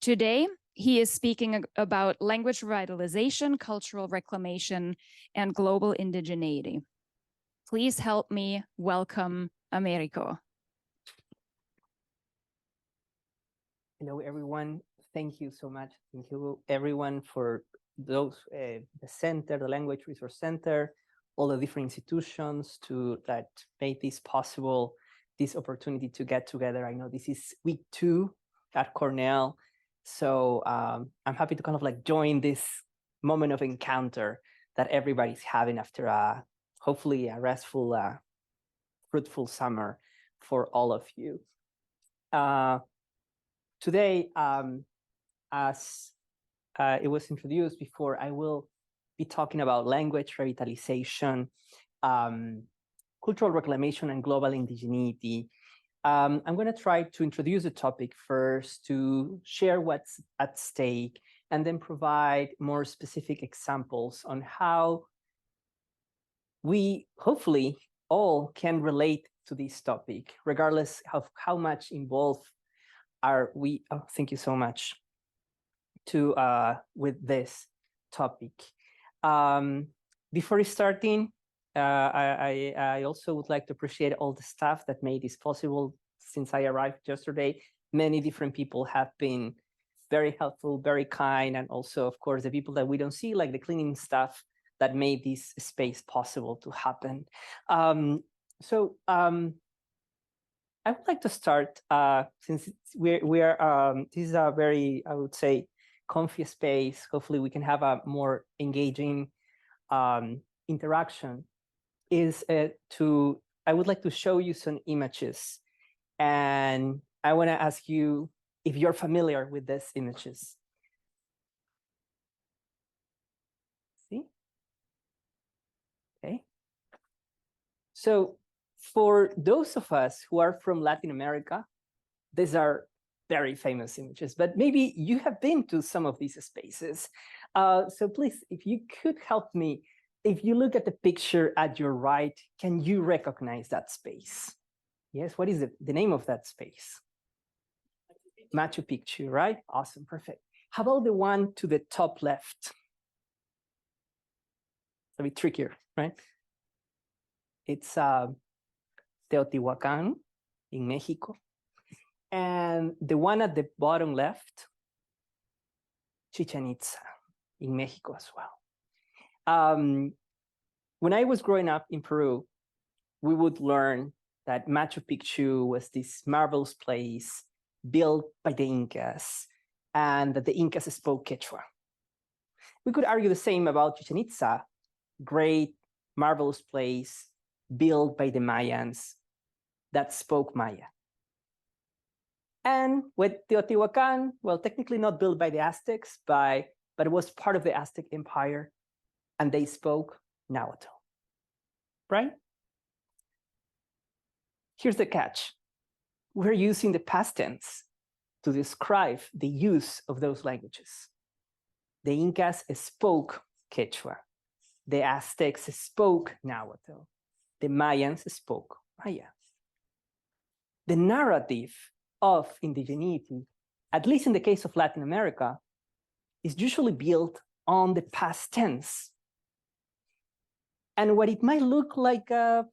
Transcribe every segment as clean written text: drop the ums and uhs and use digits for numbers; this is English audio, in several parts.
Today, he is speaking about language revitalization, cultural reclamation, and global indigeneity. Please help me welcome Américo. Hello, everyone. Thank you so much. Thank you, everyone, for those, the center, the Language Resource Center, all the different institutions that made this possible, this opportunity to get together. I know this is week 2 at Cornell, so I'm happy to kind of like join this moment of encounter that everybody's having after hopefully a restful, fruitful summer for all of you. Today, as it was introduced before, I will be talking about language revitalization, cultural reclamation, and global indigeneity. I'm going to try to introduce the topic first, to share what's at stake, and then provide more specific examples on how we hopefully all can relate to this topic, regardless of how much involved are we. Oh, thank you so much. With this topic. Before starting, I also would like to appreciate all the staff that made this possible. Since I arrived yesterday, many different people have been very helpful, very kind, and also, of course, the people that we don't see, like the cleaning staff that made this space possible to happen. I would like to start, since we are this is a very, I would say, comfy space. Hopefully we can have a more engaging interaction. I would like to show you some images, and I want to ask you if you're familiar with these images. See? Okay. So for those of us who are from Latin America, these are very famous images, but maybe you have been to some of these spaces. So please, if you could help me, if you look at the picture at your right, can you recognize that space? Yes, what is the name of that space? Machu Picchu, right? Awesome, perfect. How about the one to the top left? It's a bit trickier, right? It's Teotihuacan in Mexico. And the one at the bottom left, Chichen Itza in Mexico as well. When I was growing up in Peru, we would learn that Machu Picchu was this marvelous place built by the Incas, and that the Incas spoke Quechua. We could argue the same about Chichen Itza, great, marvelous place built by the Mayans that spoke Maya. And with Teotihuacan, well, technically not built by the Aztecs, but it was part of the Aztec Empire, and they spoke Nahuatl, right? Here's the catch. We're using the past tense to describe the use of those languages. The Incas spoke Quechua. The Aztecs spoke Nahuatl. The Mayans spoke Maya. The narrative of indigeneity, at least in the case of Latin America, is usually built on the past tense. And what it might look like a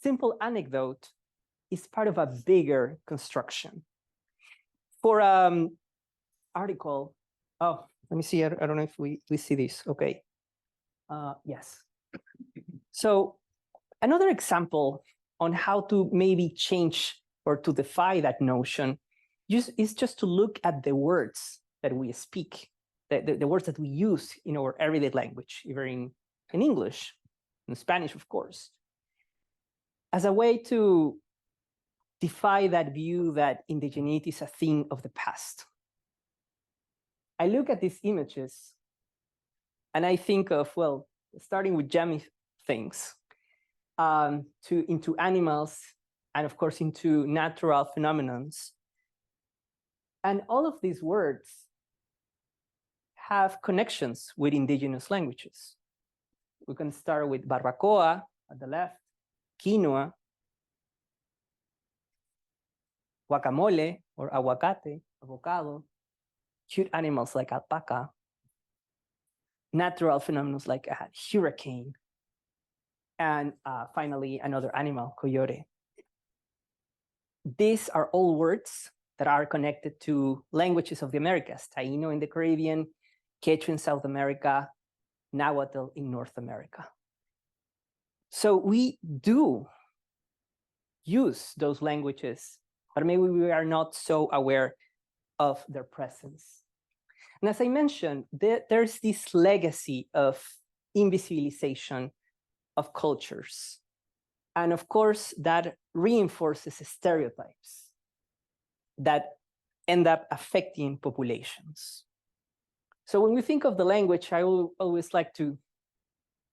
simple anecdote is part of a bigger construction. For article, oh, let me see, I don't know if we see this, okay. Yes. So another example on how to maybe change or to defy that notion is just to look at the words that we speak, the words that we use in our everyday language, either in English, in Spanish, of course, as a way to defy that view that indigeneity is a thing of the past. I look at these images and I think of, well, starting with jammy things, into animals, and of course into natural phenomena. And all of these words have connections with indigenous languages. We can start with barbacoa at the left, quinoa, guacamole or aguacate, avocado, cute animals like alpaca, natural phenomena like a hurricane, and finally another animal, coyote. These are all words that are connected to languages of the Americas, Taíno in the Caribbean, Quechua in South America, Nahuatl in North America. So we do use those languages, but maybe we are not so aware of their presence. And as I mentioned, there's this legacy of invisibilization of cultures. And of course, that reinforces stereotypes that end up affecting populations. So when we think of the language, I will always like to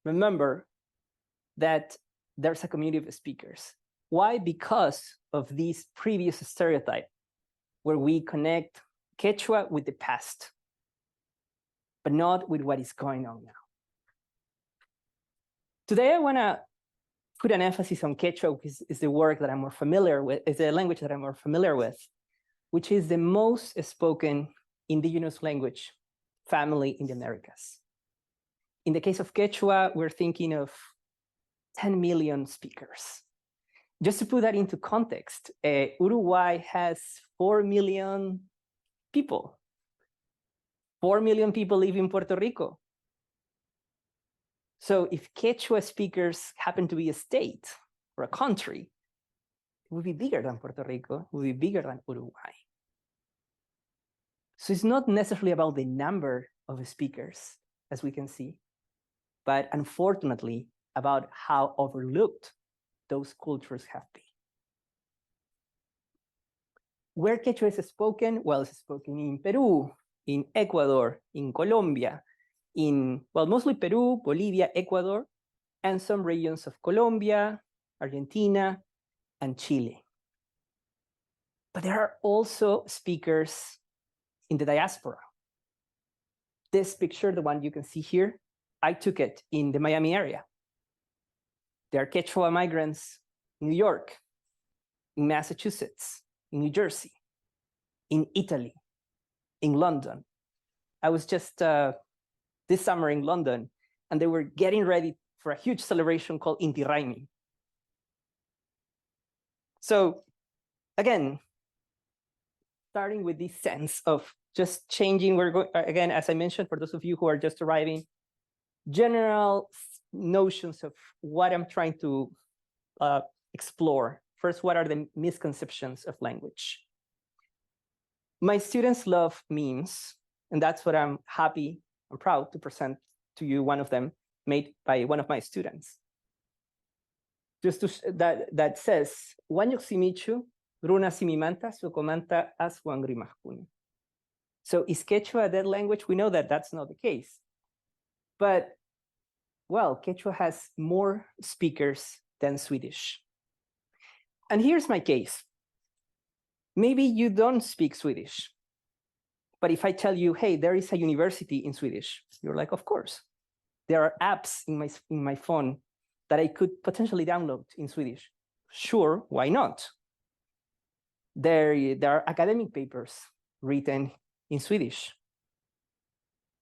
remember that there's a community of speakers. Why? Because of this previous stereotype where we connect Quechua with the past, but not with what is going on now. Today, I want to put an emphasis on Quechua, because it's the work that I'm more familiar with, is the language that I'm more familiar with, which is the most spoken indigenous language family in the Americas. In the case of Quechua, we're thinking of 10 million speakers. Just to put that into context, Uruguay has 4 million people. 4 million people live in Puerto Rico. So if Quechua speakers happen to be a state or a country, it would be bigger than Puerto Rico, it would be bigger than Uruguay. So it's not necessarily about the number of speakers, as we can see, but unfortunately about how overlooked those cultures have been. Where Quechua is spoken? Well, it's spoken in Peru, in Ecuador, in Colombia, in, well, mostly Peru, Bolivia, Ecuador, and some regions of Colombia, Argentina, and Chile. But there are also speakers in the diaspora. This picture, the one you can see here, I took it in the Miami area. There are Quechua migrants in New York, in Massachusetts, in New Jersey, in Italy, in London. I was just this summer in London, and they were getting ready for a huge celebration called Inti Raymi. So again, starting with this sense of just changing, we're going, again, as I mentioned, for those of you who are just arriving, general notions of what I'm trying to explore. First, what are the misconceptions of language? My students love memes, and that's what I'm happy and proud to present to you, one of them made by one of my students. Just to, that says, Wanyok simichu, Runa simimanta, sukomanta aswangri mahkuni. So is Quechua a dead language? We know that that's not the case. But, well, Quechua has more speakers than Swedish. And here's my case. Maybe you don't speak Swedish. But if I tell you, hey, there is a university in Swedish, you're like, of course. There are apps in my phone that I could potentially download in Swedish. Sure, why not? There are academic papers written in Swedish.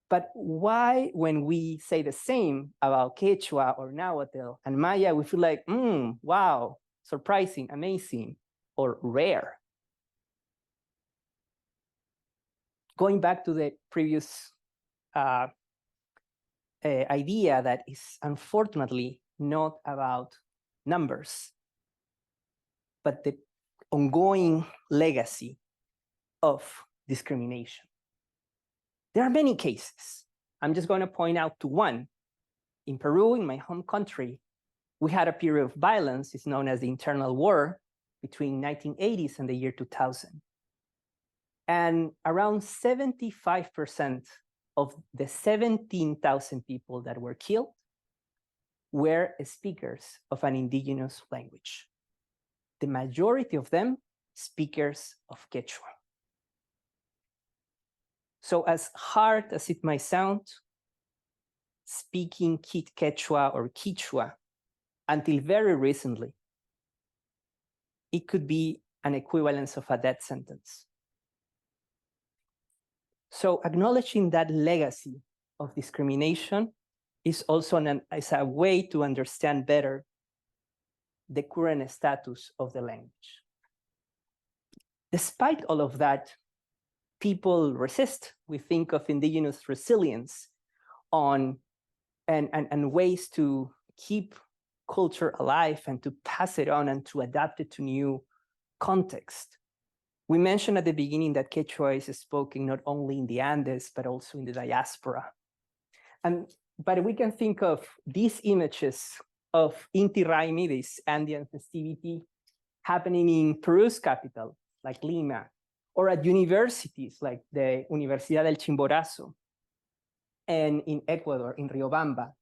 But why, when we say the same about Quechua or Nahuatl and Maya, we feel like, wow, surprising, amazing, or rare? Going back to the previous idea that is unfortunately not about numbers, but the ongoing legacy of discrimination. There are many cases. I'm just going to point out to one. In Peru, in my home country, we had a period of violence. It's known as the internal war between 1980s and the year 2000. And around 75% of the 17,000 people that were killed were speakers of an indigenous language. The majority of them speakers of Quechua. So as hard as it might sound, speaking Quechua or Quechua, until very recently, it could be an equivalence of a death sentence. So acknowledging that legacy of discrimination is also is a way to understand better the current status of the language. Despite all of that, people resist. We think of indigenous resilience and ways to keep culture alive and to pass it on and to adapt it to new context. We mentioned at the beginning that Quechua is spoken not only in the Andes, but also in the diaspora. But we can think of these images of Inti Raymi, this Andean festivity, happening in Peru's capital, like Lima, or at universities like the Universidad del Chimborazo, and in Ecuador, in Riobamba,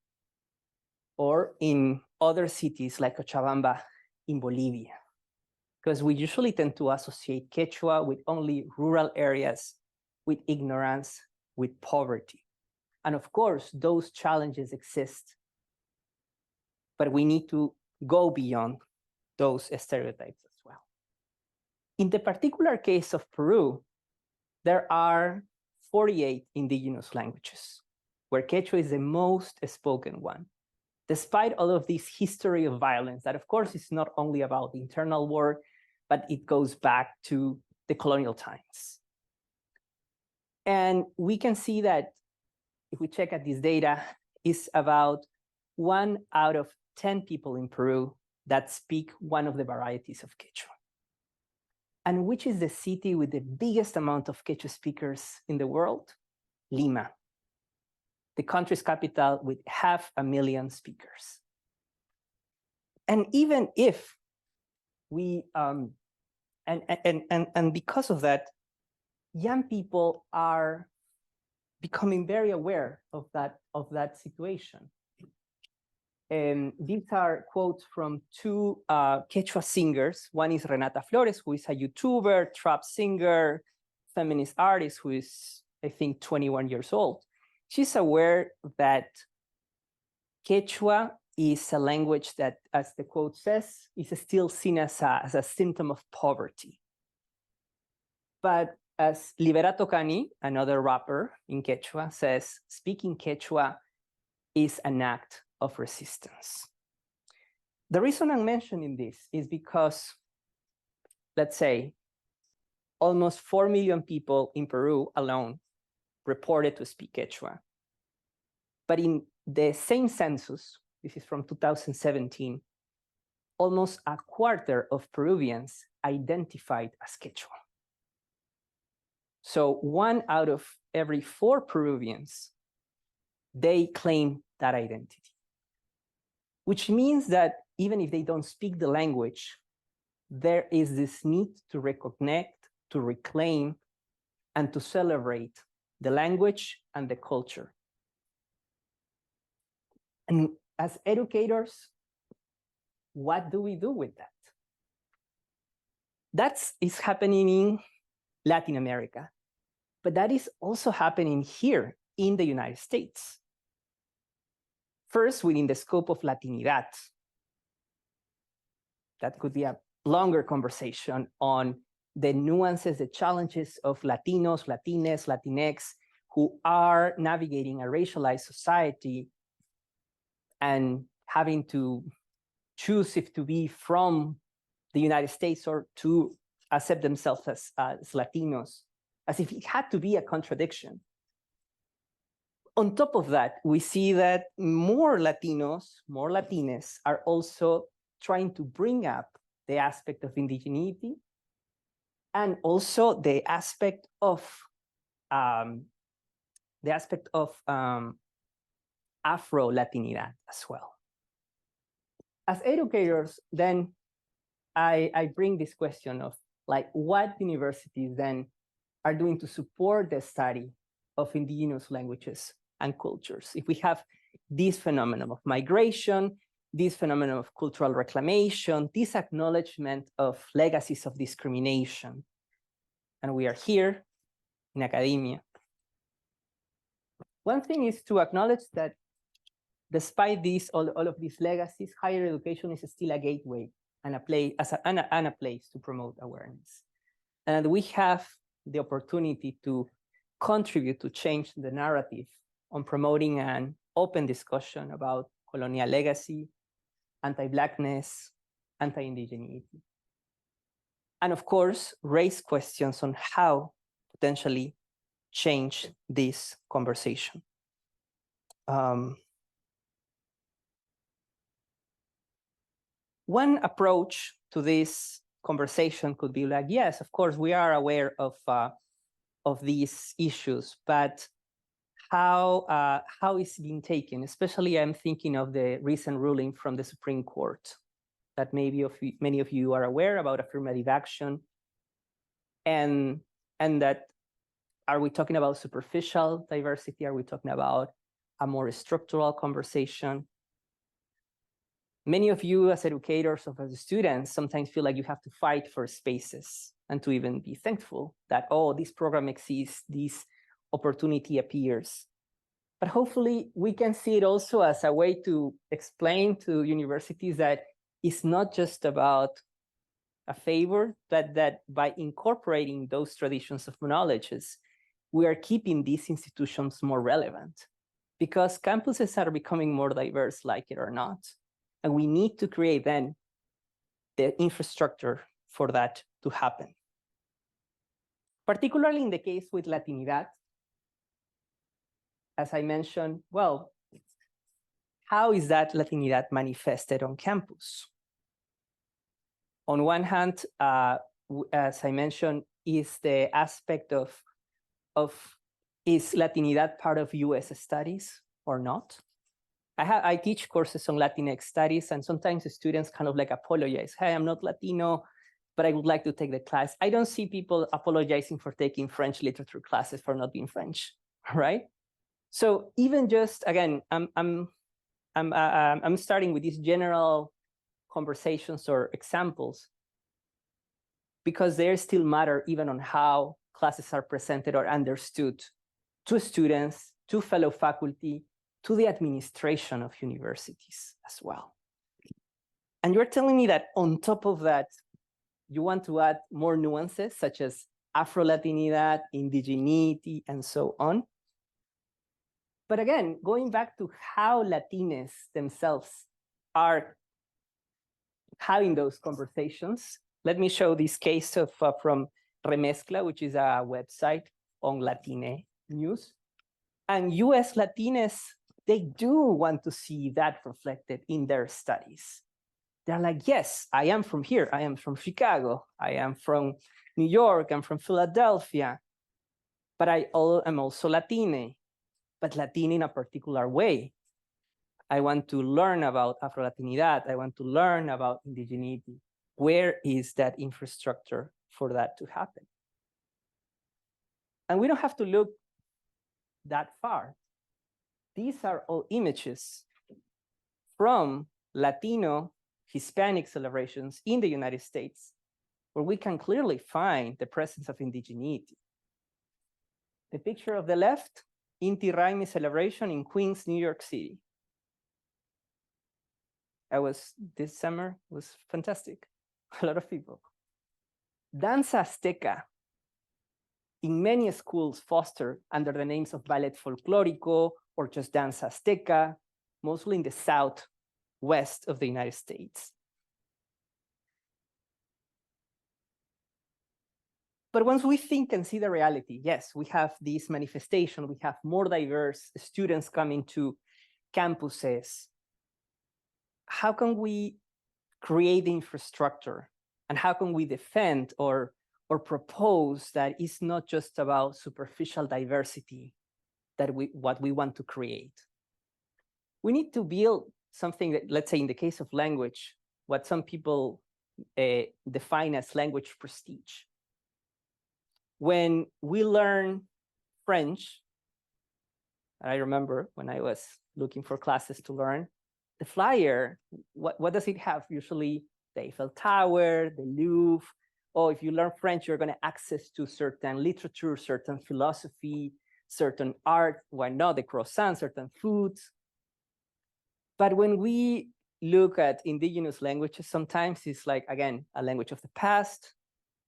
or in other cities like Cochabamba in Bolivia. Because we usually tend to associate Quechua with only rural areas, with ignorance, with poverty. And of course, those challenges exist, but we need to go beyond those stereotypes as well. In the particular case of Peru, there are 48 indigenous languages, where Quechua is the most spoken one. Despite all of this history of violence, that of course is not only about the internal war, but it goes back to the colonial times. And we can see that if we check at this data, is about 1 out of 10 people in Peru that speak one of the varieties of Quechua. And which is the city with the biggest amount of Quechua speakers in the world? Lima, the country's capital with 500,000 speakers. And even if we, and because of that, young people are becoming very aware of that situation. And these are quotes from two Quechua singers. One is Renata Flores, who is a YouTuber, trap singer, feminist artist, who is, I think, 21 years old. She's aware that Quechua is a language that, as the quote says, is still seen as a symptom of poverty. But as Liberato Cani, another rapper in Quechua, says, speaking Quechua is an act of resistance. The reason I'm mentioning this is because, let's say, almost 4 million people in Peru alone reported to speak Quechua. But in the same census, this is from 2017, almost a quarter of Peruvians identified as Quechua. So 1 out of every 4 Peruvians, they claim that identity. Which means that even if they don't speak the language, there is this need to reconnect, to reclaim, and to celebrate the language and the culture. And as educators, what do we do with that? That is happening in Latin America, but that is also happening here in the United States. First, within the scope of Latinidad. That could be a longer conversation on the nuances, the challenges of Latinos, Latines, Latinx, who are navigating a racialized society and having to choose if to be from the United States or to accept themselves as Latinos, as if it had to be a contradiction. On top of that, we see that more Latinos, more Latines are also trying to bring up the aspect of indigeneity and also the aspect of Afro-Latinidad as well. As educators, then I bring this question of like what universities then are doing to support the study of indigenous languages and cultures. If we have this phenomenon of migration, this phenomenon of cultural reclamation, this acknowledgement of legacies of discrimination, and we are here in academia. One thing is to acknowledge that despite all of these legacies, higher education is still a gateway and a place to promote awareness. And we have the opportunity to contribute to change the narrative on promoting an open discussion about colonial legacy, anti-Blackness, anti-Indigeneity. And of course, raise questions on how potentially change this conversation. One approach to this conversation could be like, yes, of course, we are aware of these issues, but how is it being taken? Especially, I'm thinking of the recent ruling from the Supreme Court that many of you are aware about affirmative action, and that, are we talking about superficial diversity? Are we talking about a more structural conversation? Many of you as educators or as students sometimes feel like you have to fight for spaces and to even be thankful that, oh, this program exists, this opportunity appears. But hopefully we can see it also as a way to explain to universities that it's not just about a favor, but that by incorporating those traditions of knowledges, we are keeping these institutions more relevant, because campuses are becoming more diverse, like it or not. And we need to create then the infrastructure for that to happen. Particularly in the case with Latinidad, as I mentioned, well, how is that Latinidad manifested on campus? On one hand, as I mentioned, is the aspect of is Latinidad part of US studies or not? I teach courses on Latinx studies, and sometimes the students kind of like apologize. Hey, I'm not Latino, but I would like to take the class. I don't see people apologizing for taking French literature classes for not being French, right? So even just, again, I'm starting with these general conversations or examples because they still matter even on how classes are presented or understood to students, to fellow faculty, to the administration of universities as well. And you're telling me that on top of that, you want to add more nuances such as Afro-Latinidad, indigeneity, and so on. But again, going back to how Latinas themselves are having those conversations, let me show this case of from Remezcla, which is a website on Latine news. And US Latinas, they do want to see that reflected in their studies. They're like, yes, I am from here. I am from Chicago. I am from New York. I'm from Philadelphia. But I am also Latine, but Latine in a particular way. I want to learn about Afro-Latinidad. I want to learn about indigeneity. Where is that infrastructure for that to happen? And we don't have to look that far. These are all images from Latino, Hispanic celebrations in the United States, where we can clearly find the presence of indigeneity. The picture of the left, Inti Raymi celebration in Queens, New York City. This summer was fantastic. A lot of people. Danza Azteca, in many schools fostered under the names of Ballet Folklórico or just Danza Azteca, mostly in the southwest of the United States. But once we think and see the reality, yes, we have this manifestation, we have more diverse students coming to campuses. How can we create the infrastructure? And how can we defend or propose that it's not just about superficial diversity that what we want to create? We need to build something that, let's say in the case of language, what some people define as language prestige. When we learn French, I remember when I was looking for classes to learn, the flyer, what does it have? Usually the Eiffel Tower, the Louvre. Oh, if you learn French, you're going to access to certain literature, certain philosophy, certain art, why not the croissant, certain foods. But when we look at indigenous languages, sometimes it's like, again, a language of the past,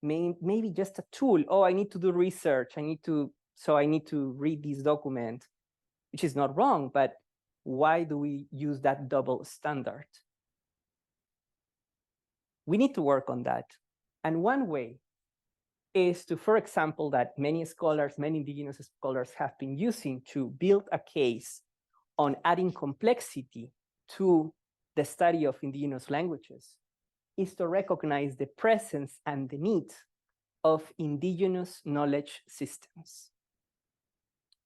maybe just a tool. Oh, I need to do research. I need to So I need to read this document, which is not wrong, but why do we use that double standard? We need to work on that. And one way is to, for example, that many scholars, many indigenous scholars have been using to build a case on adding complexity to the study of indigenous languages, is to recognize the presence and the need of indigenous knowledge systems,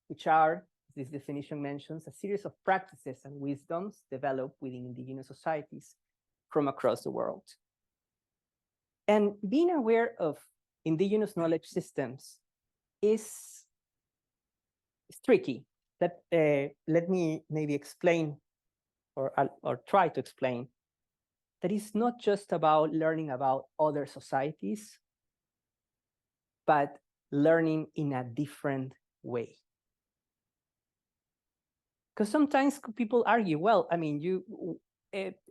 which are, this definition mentions, a series of practices and wisdoms developed within indigenous societies from across the world. And being aware of indigenous knowledge systems is tricky. Let me maybe explain or try to explain that it's not just about learning about other societies, but learning in a different way. Because sometimes people argue, well, I mean, you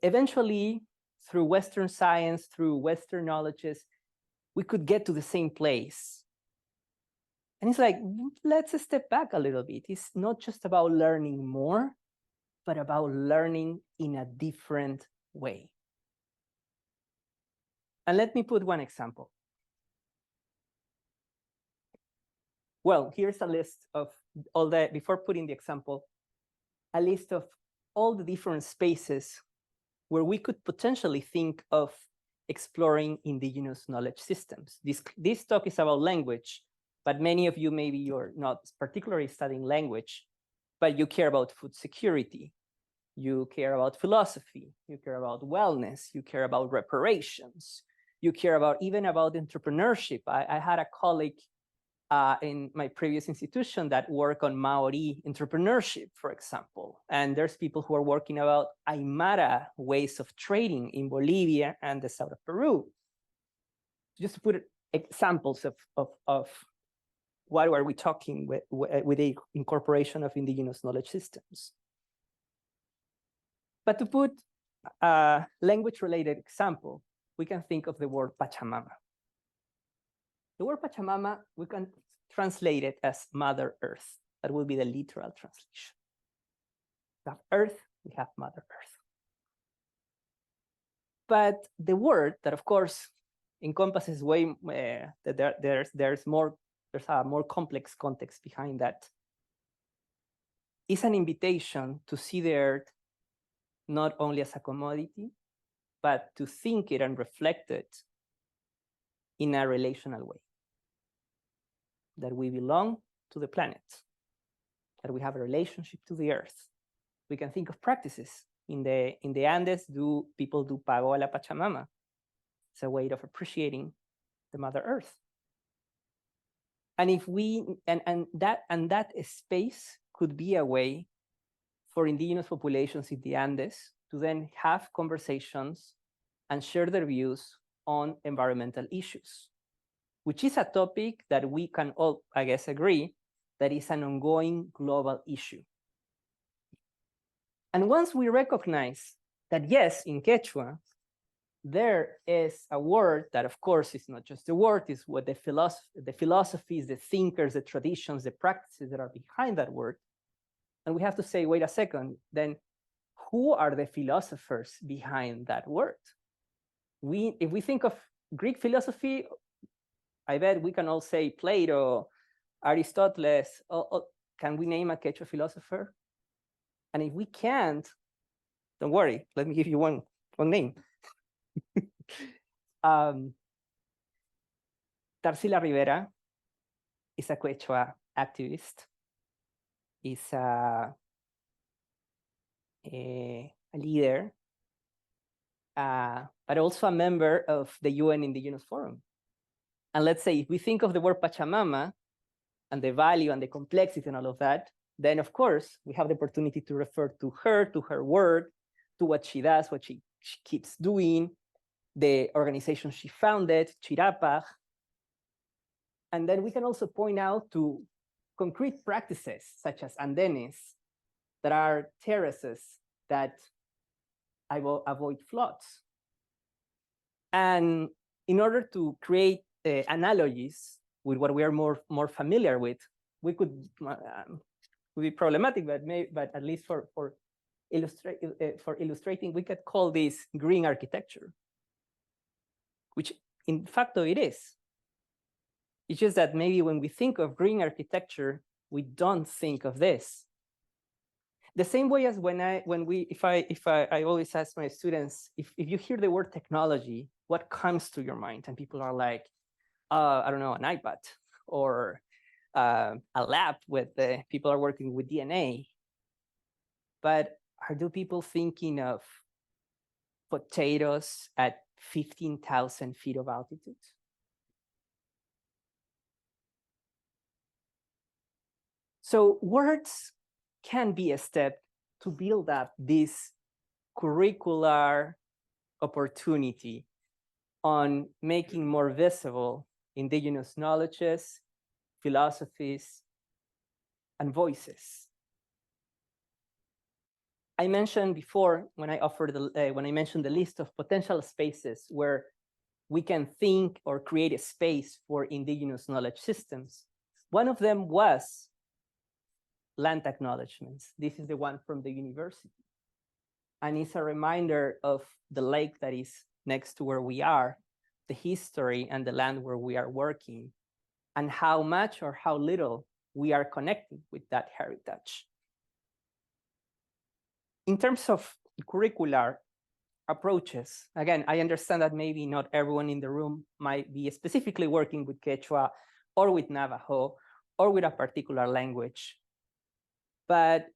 eventually through Western science, through Western knowledges, we could get to the same place. And it's like, let's step back a little bit. It's not just about learning more, but about learning in a different way. And let me put one example. Well, here's a list of all the, before putting the example, a list of all the different spaces where we could potentially think of exploring indigenous knowledge systems. This talk is about language, but many of you, maybe you're not particularly studying language, but you care about food security, you care about philosophy, you care about wellness, you care about reparations, you care about even about entrepreneurship. I had a colleague in my previous institution that work on Maori entrepreneurship, for example. And there's people who are working about Aymara ways of trading in Bolivia and the south of Peru. Just to put examples of what are we talking with the incorporation of indigenous knowledge systems. But to put a language-related example, we can think of the word Pachamama. The word Pachamama, we can translate it as Mother Earth. That will be the literal translation. We have Earth, we have Mother Earth. But the word that, of course, encompasses way, there's a more complex context behind that, is an invitation to see the Earth not only as a commodity, but to think it and reflect it in a relational way. That we belong to the planet, that we have a relationship to the earth. We can think of practices. In the Andes, people do pago a la Pachamama. It's a way of appreciating the Mother Earth. And if we and that space could be a way for indigenous populations in the Andes to then have conversations and share their views on environmental issues, which is a topic that we can all, I guess, agree that is an ongoing global issue. And once we recognize that, yes, in Quechua, there is a word that, of course, is not just a word, it's what the philosophies, the thinkers, the traditions, the practices that are behind that word. And we have to say, wait a second, then who are the philosophers behind that word? If we think of Greek philosophy, I bet we can all say Plato, Aristotle. Can we name a Quechua philosopher? And if we can't, don't worry, let me give you one name. Tarsila Rivera is a Quechua activist, is a leader, but also a member of the UN Indigenous Forum. And let's say if we think of the word Pachamama and the value and the complexity and all of that, then of course we have the opportunity to refer to her work, to what she does, what she keeps doing, the organization she founded, Chirapaj. And then we can also point out to concrete practices such as andenes, that are terraces that avoid floods. And in order to create analogies with what we are more familiar with, we could be problematic, but at least for illustrating, we could call this green architecture, which in fact it is. It's just that maybe when we think of green architecture, we don't think of this. The same way as I always ask my students, if you hear the word technology, what comes to your mind? And people are like, I don't know, an iPad or a lab with people are working with DNA. But do people thinking of potatoes at 15,000 feet of altitude? So words can be a step to build up this curricular opportunity on making more visible indigenous knowledges, philosophies, and voices. I mentioned before when I mentioned the list of potential spaces where we can think or create a space for indigenous knowledge systems. One of them was land acknowledgements. This is the one from the university. And it's a reminder of the lake that is next to where we are, the history and the land where we are working, and how much or how little we are connecting with that heritage. In terms of curricular approaches, again, I understand that maybe not everyone in the room might be specifically working with Quechua or with Navajo or with a particular language. But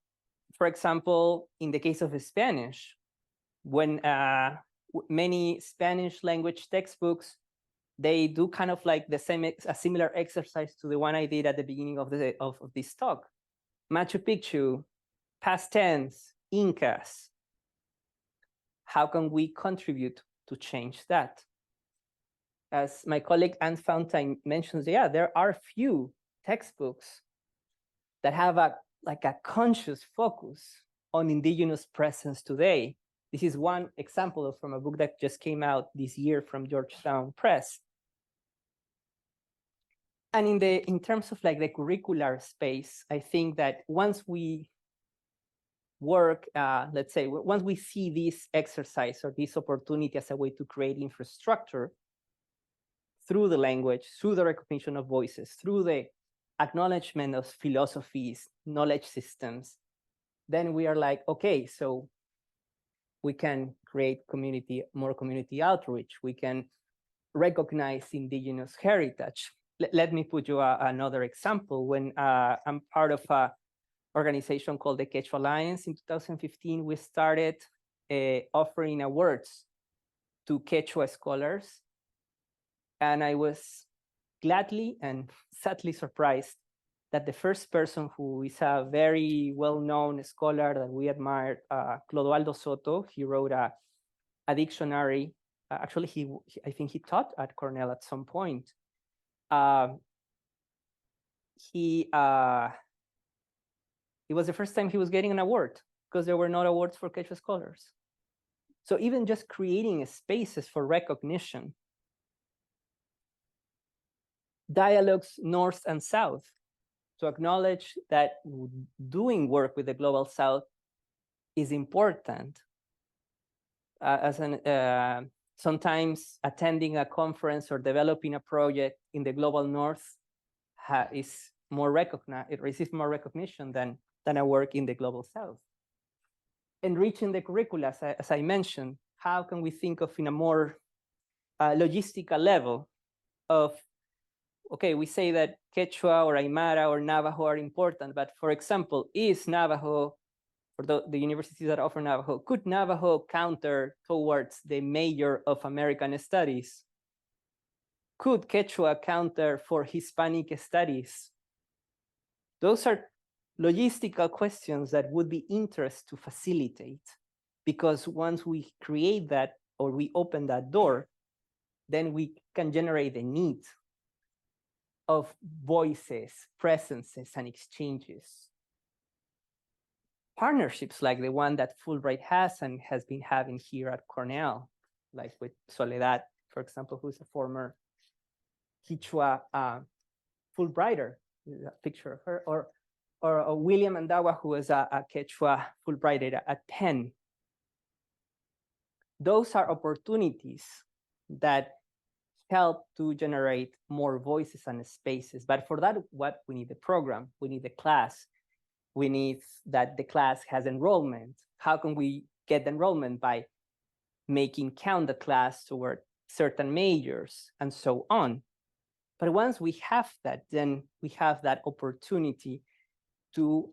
for example, in the case of Spanish, when many Spanish language textbooks, they do kind of like a similar exercise to the one I did at the beginning of this talk. Machu Picchu, past tense, Incas. How can we contribute to change that? As my colleague Anne Fountain mentions, yeah, there are few textbooks that have a conscious focus on indigenous presence today. This is one example from a book that just came out this year from Georgetown Press. And in terms of like the curricular space, I think that once we work, let's say, once we see this exercise or this opportunity as a way to create infrastructure through the language, through the recognition of voices, through the acknowledgement of philosophies, knowledge systems, then we are like, okay, so we can create more community outreach. We can recognize indigenous heritage. Let me put you another example. When I'm part of an organization called the Quechua-Alliance in 2015, we started offering awards to Quechua scholars. And I was gladly and sadly surprised that the first person who is a very well-known scholar that we admire, Clodoaldo Soto, he wrote a dictionary. Actually, I think he taught at Cornell at some point. It was the first time he was getting an award because there were no awards for Quechua scholars. So even just creating spaces for recognition, dialogues north and south, to acknowledge that doing work with the global south is important. Sometimes attending a conference or developing a project in the global north is more recognized, it receives more recognition than a work in the global south. Enriching the curricula, as I mentioned, how can we think of in a more logistical level of, okay, we say that Quechua or Aymara or Navajo are important, but for example, is Navajo, or the universities that offer Navajo, could Navajo counter towards the major of American studies? Could Quechua counter for Hispanic studies? Those are logistical questions that would be interest to facilitate, because once we create that or we open that door, then we can generate the need of voices, presences, and exchanges. Partnerships like the one that Fulbright has and has been having here at Cornell, like with Soledad, for example, who's a former Quechua Fulbrighter. a picture of her, or William Andawa, who was a Quechua Fulbright at Penn. Those are opportunities that help to generate more voices and spaces. But for that, what we need the program, we need the class, we need that the class has enrollment. How can we get enrollment? By making count the class toward certain majors and so on. But once we have that, then we have that opportunity to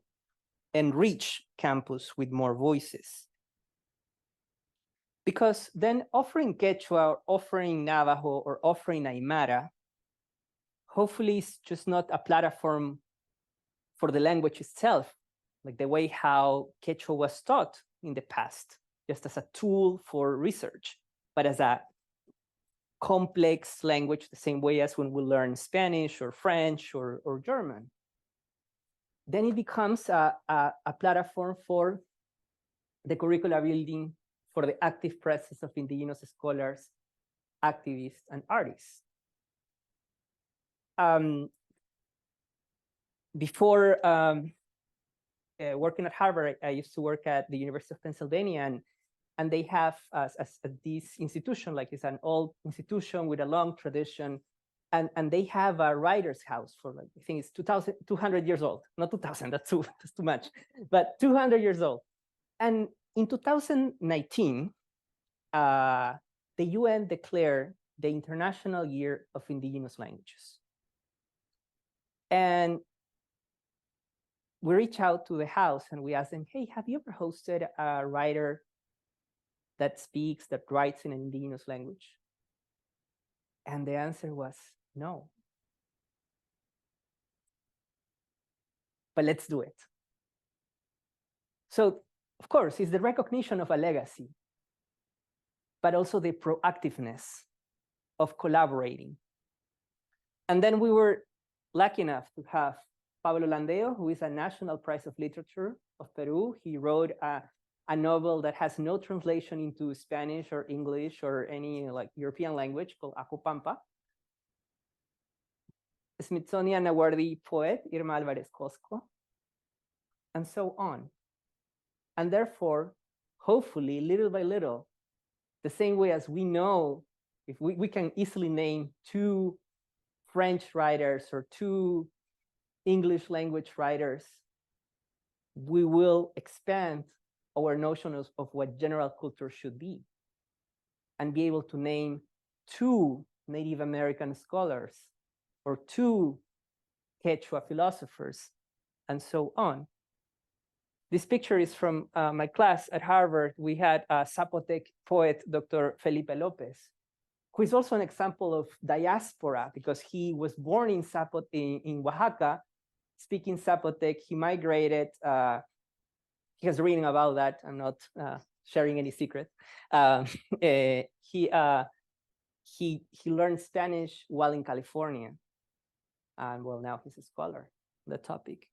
enrich campus with more voices. Because then offering Quechua, or offering Navajo, or offering Aymara, hopefully is just not a platform for the language itself, like the way how Quechua was taught in the past, just as a tool for research, but as a complex language, the same way as when we learn Spanish or French or German. Then it becomes a platform for the curricular building, for the active presence of indigenous scholars, activists, and artists. Before working at Harvard, I used to work at the University of Pennsylvania, and they have this institution, like it's an old institution with a long tradition, and they have a writer's house for, like, I think it's 200 years old. Not 2000, that's too much, but 200 years old. And in 2019, the UN declared the International Year of Indigenous Languages. And we reach out to the house and we ask them, hey, have you ever hosted a writer that speaks, that writes in an indigenous language? And the answer was no. But let's do it. So, of course, it's the recognition of a legacy, but also the proactiveness of collaborating. And then we were lucky enough to have Pablo Landeo, who is a National Prize of Literature of Peru. He wrote a novel that has no translation into Spanish or English or any like European language, called Acopampa. Smithsonian awardee poet Irma Álvarez Cosco, and so on. And therefore, hopefully, little by little, the same way as we know, if we can easily name 2 French writers or 2 English language writers, we will expand our notion of what general culture should be, and be able to name 2 Native American scholars or 2 Quechua philosophers, and so on. This picture is from my class at Harvard. We had a Zapotec poet, Dr. Felipe Lopez, who is also an example of diaspora, because he was born in in Oaxaca, speaking Zapotec. He migrated. He has written about that. I'm not sharing any secret. He learned Spanish while in California, and well, now he's a scholar on the topic.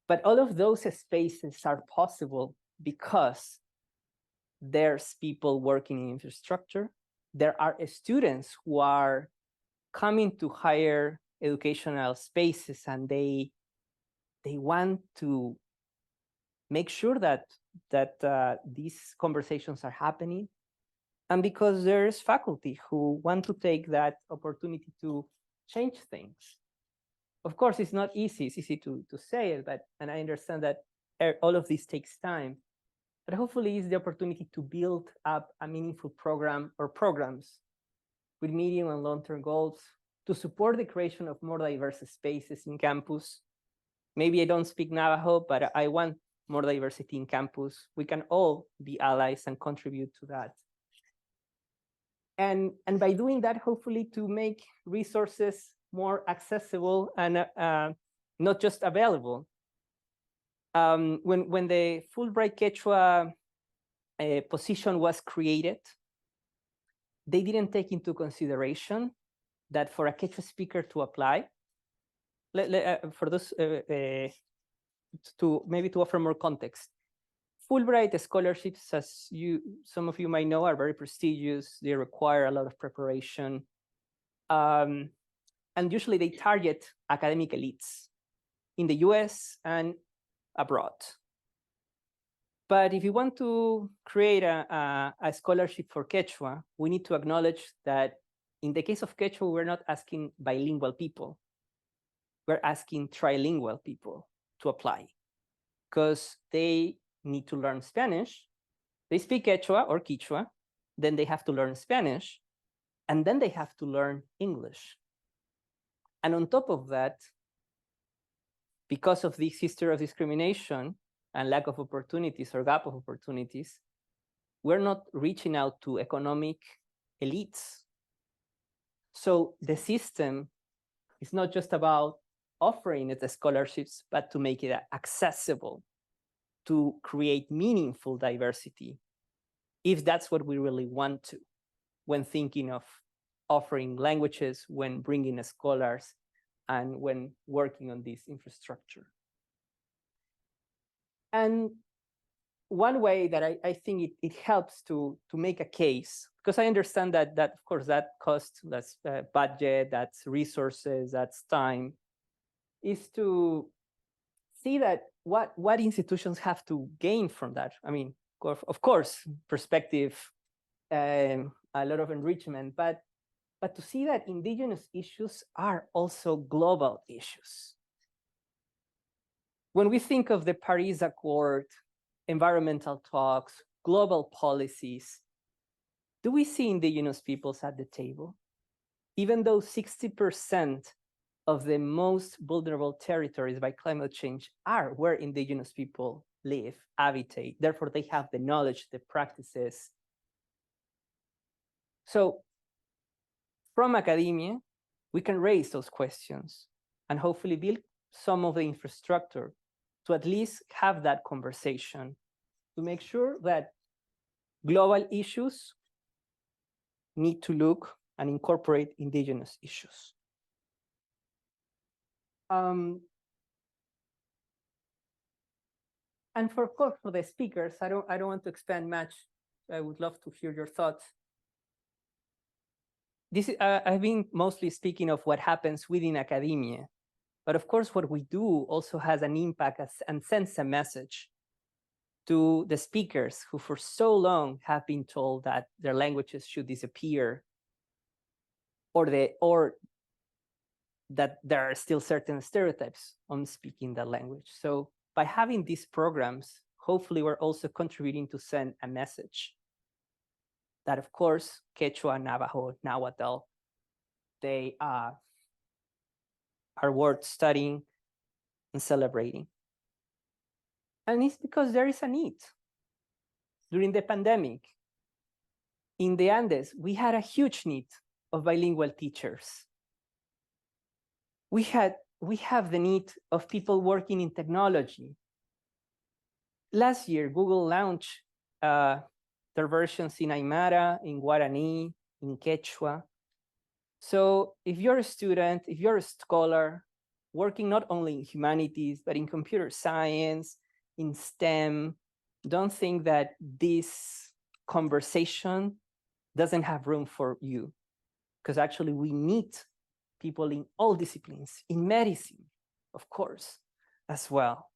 But all of those spaces are possible because there's people working in infrastructure. There are students who are coming to higher educational spaces, and they want to make sure that these conversations are happening. And because there's faculty who want to take that opportunity to change things. Of course, it's not easy. It's easy to say it, and I understand that all of this takes time. But hopefully it's the opportunity to build up a meaningful program or programs with medium and long-term goals to support the creation of more diverse spaces in campus. Maybe I don't speak Navajo, but I want more diversity in campus. We can all be allies and contribute to that. And by doing that, hopefully to make resources more accessible and not just available. When the Fulbright Quechua position was created, they didn't take into consideration that for a Quechua speaker to apply, for those, maybe to offer more context, Fulbright scholarships, as some of you might know, are very prestigious. They require a lot of preparation. And usually they target academic elites in the US and abroad. But if you want to create a scholarship for Quechua, we need to acknowledge that in the case of Quechua, we're not asking bilingual people. We're asking trilingual people to apply because they need to learn Spanish. They speak Quechua or Quichua, then they have to learn Spanish, and then they have to learn English. And on top of that, because of this history of discrimination and lack of opportunities or gap of opportunities, we're not reaching out to economic elites. So the system is not just about offering it the scholarships, but to make it accessible, to create meaningful diversity, if that's what we really want to, when thinking of offering languages, when bringing scholars, and when working on this infrastructure. And one way that I think it helps to make a case, because I understand that of course that costs, that's budget, that's resources, that's time, is to see that what institutions have to gain from that. I mean, of course, perspective, a lot of enrichment, but to see that indigenous issues are also global issues. When we think of the Paris Accord, environmental talks, global policies, do we see indigenous peoples at the table? Even though 60% of the most vulnerable territories by climate change are where indigenous people live, habitate, therefore they have the knowledge, the practices. So from academia, we can raise those questions and hopefully build some of the infrastructure to at least have that conversation, to make sure that global issues need to look and incorporate indigenous issues. And of course, for the speakers, I don't want to expand much. I would love to hear your thoughts. This I've been mostly speaking of what happens within academia, but of course, what we do also has an impact and sends a message to the speakers who for so long have been told that their languages should disappear, or that there are still certain stereotypes on speaking that language. So by having these programs, hopefully we're also contributing to send a message that, of course, Quechua, Navajo, Nahuatl, they are worth studying and celebrating. And it's because there is a need. During the pandemic, in the Andes, we had a huge need of bilingual teachers. We have the need of people working in technology. Last year, Google launched their versions in Aymara, in Guarani, in Quechua. So if you're a student, if you're a scholar, working not only in humanities, but in computer science, in STEM, don't think that this conversation doesn't have room for you, because actually we need people in all disciplines, in medicine, of course, as well.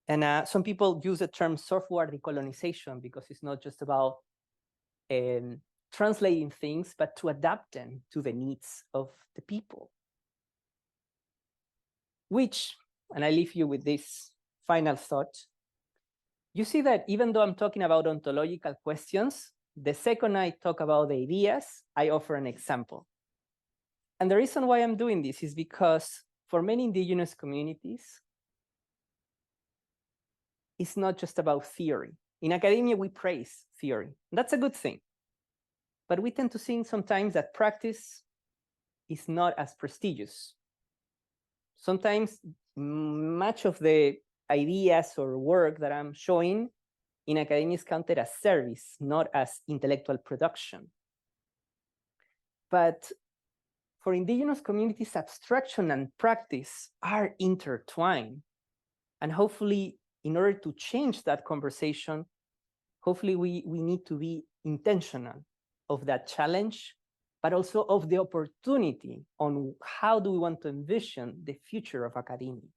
And some people use the term software decolonization because it's not just about translating things, but to adapt them to the needs of the people. Which, and I leave you with this final thought, you see that even though I'm talking about ontological questions, the second I talk about the ideas, I offer an example. And the reason why I'm doing this is because for many indigenous communities, it's not just about theory. In academia, we praise theory. That's a good thing. But we tend to think sometimes that practice is not as prestigious. Sometimes much of the ideas or work that I'm showing in academia is counted as service, not as intellectual production. But for indigenous communities, abstraction and practice are intertwined. And hopefully, in order to change that conversation, hopefully we need to be intentional of that challenge but also of the opportunity on how do we want to envision the future of academia.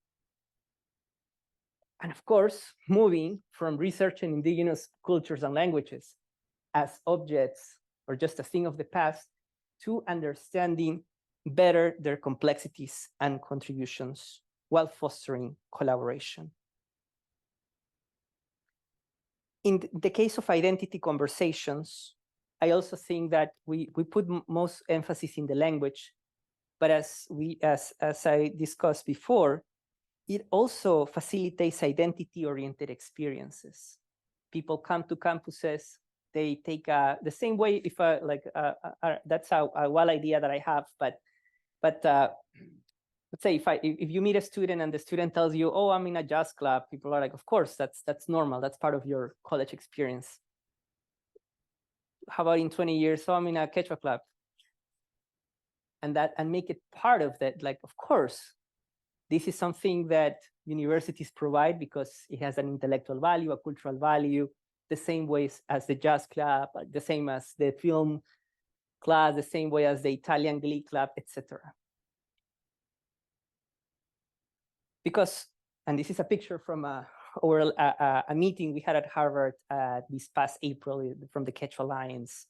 And of course, moving from researching indigenous cultures and languages as objects or just a thing of the past to understanding better their complexities and contributions while fostering collaboration. In the case of identity conversations, I also think that we put most emphasis in the language, but as I discussed before, it also facilitates identity-oriented experiences. People come to campuses, they take the same way. If that's a wild idea that I have, but let's say if you meet a student and the student tells you, "Oh, I'm in a jazz club," people are like, "Of course, that's normal. That's part of your college experience." How about in 20 years? "Oh, I'm in a Quechua club," and make it part of that. Like, of course, this is something that universities provide because it has an intellectual value, a cultural value, the same ways as the jazz club, the same as the film class, the same way as the Italian Glee club, etc. Because, and this is a picture from a meeting we had at Harvard this past April from the Quechua Alliance.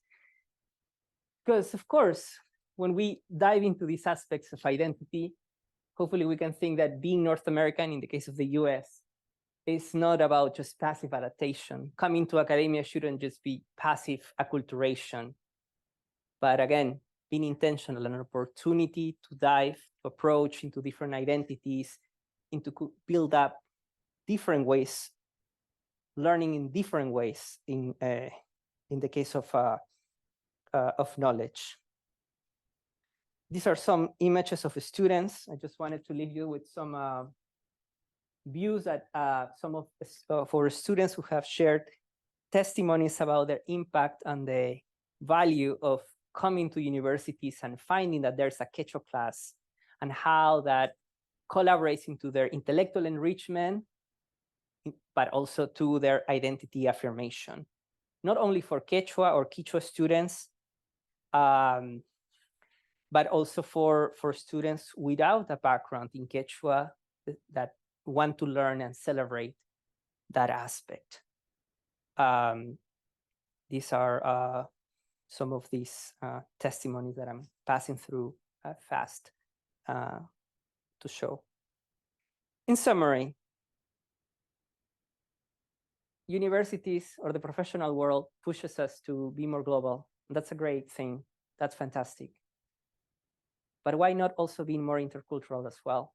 Because of course, when we dive into these aspects of identity, hopefully we can think that being North American, in the case of the US, is not about just passive adaptation. Coming to academia shouldn't just be passive acculturation, but again, being intentional, an opportunity to dive, to approach into different identities, into build up different ways, learning in different ways in the case of knowledge. These are some images of students. I just wanted to leave you with some views that some of our students who have shared testimonies about their impact and the value of coming to universities and finding that there's a Quechua class and how that collaborates into their intellectual enrichment, but also to their identity affirmation, not only for Quechua or Quechua students, but also for students without a background in Quechua that want to learn and celebrate that aspect. These are some of these testimonies that I'm passing through fast to show. In summary, universities or the professional world pushes us to be more global. That's a great thing. That's fantastic. But why not also being more intercultural as well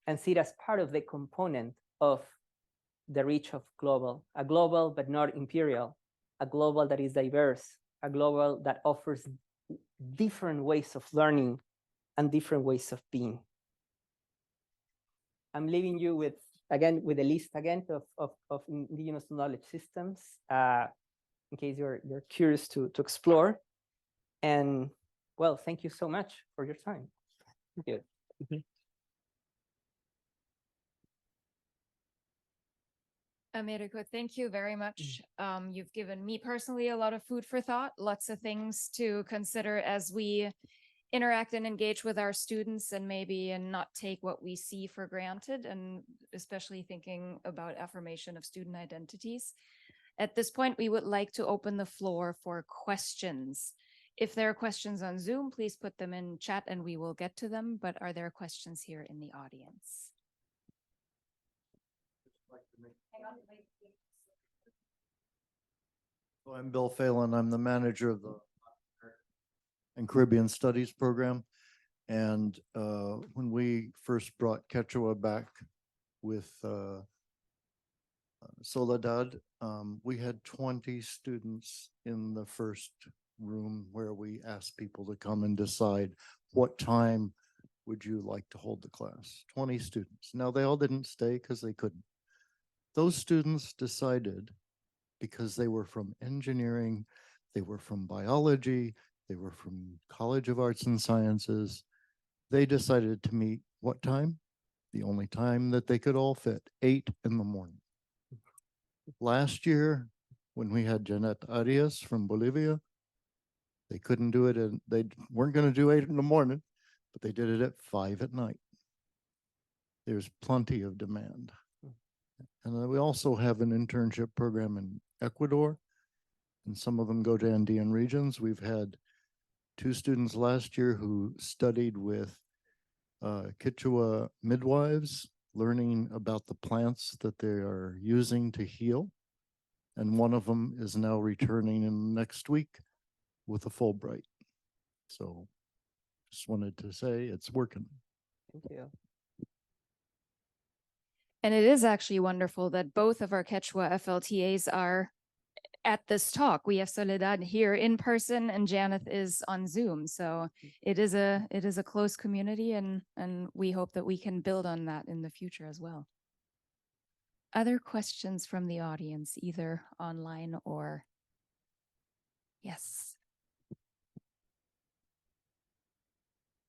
and see it as part of the component of the reach of global, a global but not imperial, a global that is diverse, a global that offers different ways of learning and different ways of being. I'm leaving you with a list again of indigenous knowledge systems in case you're curious to explore. And well, thank you so much for your time. Thank you. Américo, thank you very much. You've given me personally a lot of food for thought, lots of things to consider as we interact and engage with our students and not take what we see for granted, and especially thinking about affirmation of student identities. At this point, we would like to open the floor for questions. If there are questions on Zoom, please put them in chat and we will get to them. But are there questions here in the audience? So I'm Bill Phelan. I'm the manager of the and Caribbean Studies program. And when we first brought Quechua back with Soledad, we had 20 students in the first room where we asked people to come and decide what time would you like to hold the class. 20 students. Now they all didn't stay because they couldn't. Those students decided, because they were from engineering, they were from biology, they were from College of Arts and Sciences, they decided to meet what time? The only time that they could all fit, 8 in the morning. Last year, when we had Jeanette Arias from Bolivia, They couldn't do it, and they weren't going to do 8 in the morning, but they did it at 5 at night. There's plenty of demand. And then we also have an internship program in Ecuador, and some of them go to Andean regions. We've had 2 students last year who studied with Quechua midwives, learning about the plants that they are using to heal. And one of them is now returning in next week with a Fulbright. So just wanted to say it's working. Thank you. And it is actually wonderful that both of our Quechua FLTAs are at this talk. We have Soledad here in person and Janeth is on Zoom. So it is a close community, and we hope that we can build on that in the future as well. Other questions from the audience, either online or yes.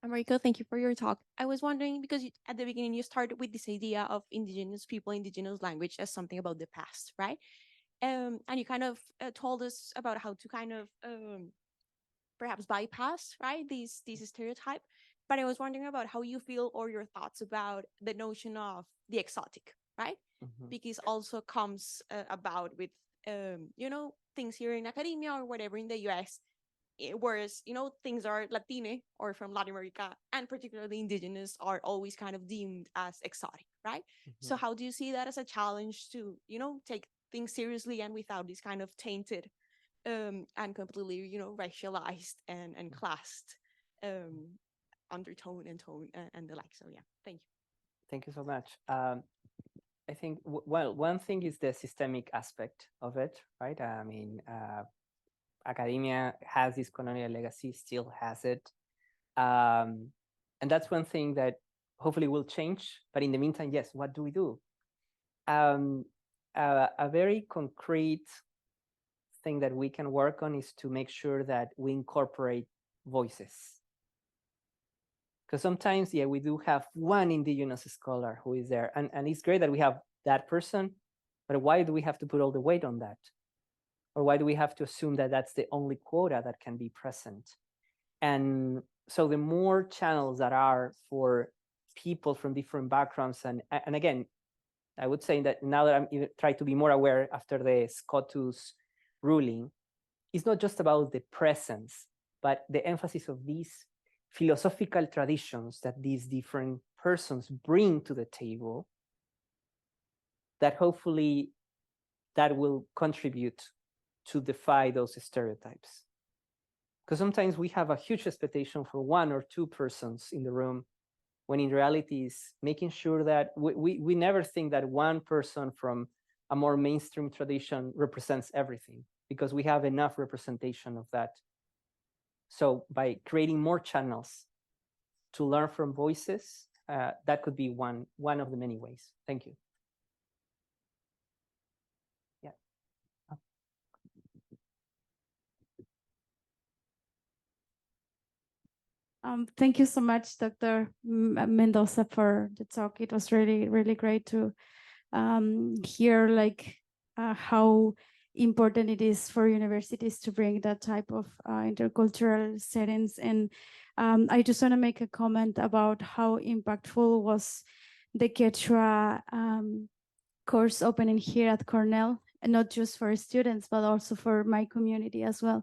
Américo, thank you for your talk. I was wondering, because at the beginning you started with this idea of indigenous people, indigenous language as something about the past, right? And you kind of told us about how to kind of perhaps bypass, right, these stereotype. But I was wondering about how you feel or your thoughts about the notion of the exotic, right? Because also comes about with things here in academia or whatever in the US. Whereas, things are Latine or from Latin America, and particularly indigenous, are always kind of deemed as exotic, right? So how do you see that as a challenge to, take things seriously and without this kind of tainted and completely, racialized and classed undertone and tone and the like? So yeah, thank you. Thank you so much. I think, well, one thing is the systemic aspect of it, right? I mean, academia has this colonial legacy, still has it. And that's one thing that hopefully will change. But in the meantime, yes, what do we do? A very concrete thing that we can work on is to make sure that we incorporate voices. Because sometimes, yeah, we do have one indigenous scholar who is there. And it's great that we have that person, but why do we have to put all the weight on that? Or why do we have to assume that that's the only quota that can be present? And so the more channels that are for people from different backgrounds, and again, I would say that now that I'm trying to be more aware after the SCOTUS ruling, it's not just about the presence, but the emphasis of these philosophical traditions that these different persons bring to the table, that hopefully that will contribute to defy those stereotypes. Because sometimes we have a huge expectation for 1 or 2 persons in the room, when in reality is making sure that we never think that one person from a more mainstream tradition represents everything, because we have enough representation of that. So by creating more channels to learn from voices, that could be one of the many ways. Thank you. Thank you so much, Dr. Mendoza, for the talk. It was really, really great to hear how important it is for universities to bring that type of intercultural settings. And I just want to make a comment about how impactful was the Quechua course opening here at Cornell, and not just for students, but also for my community as well.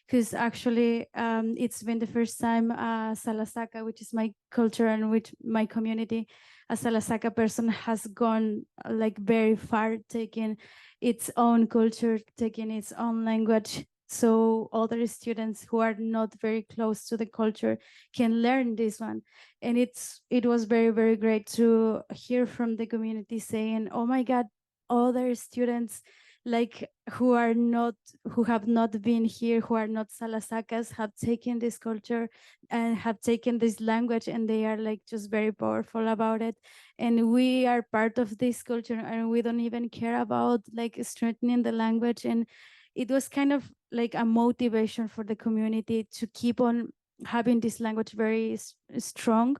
Because actually it's been the first time Salasaka, which is my culture and which my community, a Salasaka person has gone very far, taking its own culture, taking its own language, so other students who are not very close to the culture can learn this one. And it was very, very great to hear from the community saying, oh my God, other students who have not been here, who are not Salasakas, have taken this culture and have taken this language, and they are just very powerful about it. And we are part of this culture, and we don't even care about strengthening the language. And it was kind of a motivation for the community to keep on having this language very strong,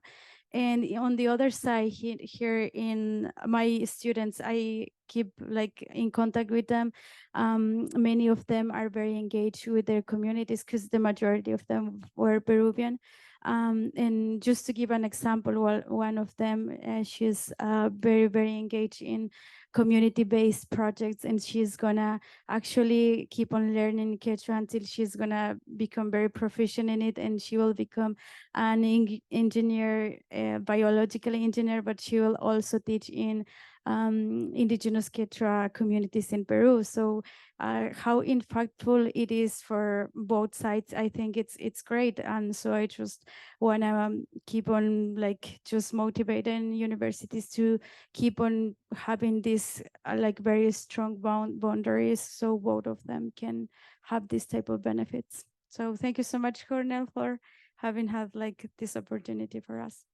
And on the other side, here in my students, I keep like in contact with them. Many of them are very engaged with their communities because the majority of them were Peruvian. And just to give an example, well, one of them, she's very, very engaged in community-based projects, and she's gonna actually keep on learning Quechua until she's gonna become very proficient in it, and she will become an engineer, biological engineer, but she will also teach in indigenous Quechua communities in Peru. So how impactful it is for both sides, I think it's great. And so I just want to keep on like just motivating universities to keep on having this like very strong boundaries, so both of them can have this type of benefits. So thank you so much, Cornell, for having had like this opportunity for us.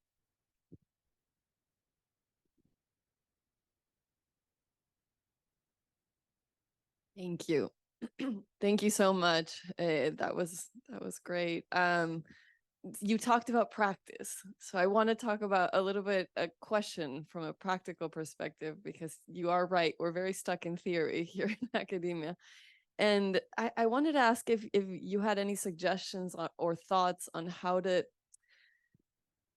Thank you. Thank you so much. That was great. You talked about practice. So I want to talk about a little bit a question from a practical perspective, because you are right. We're very stuck in theory here in academia. And I wanted to ask if you had any suggestions or thoughts on how to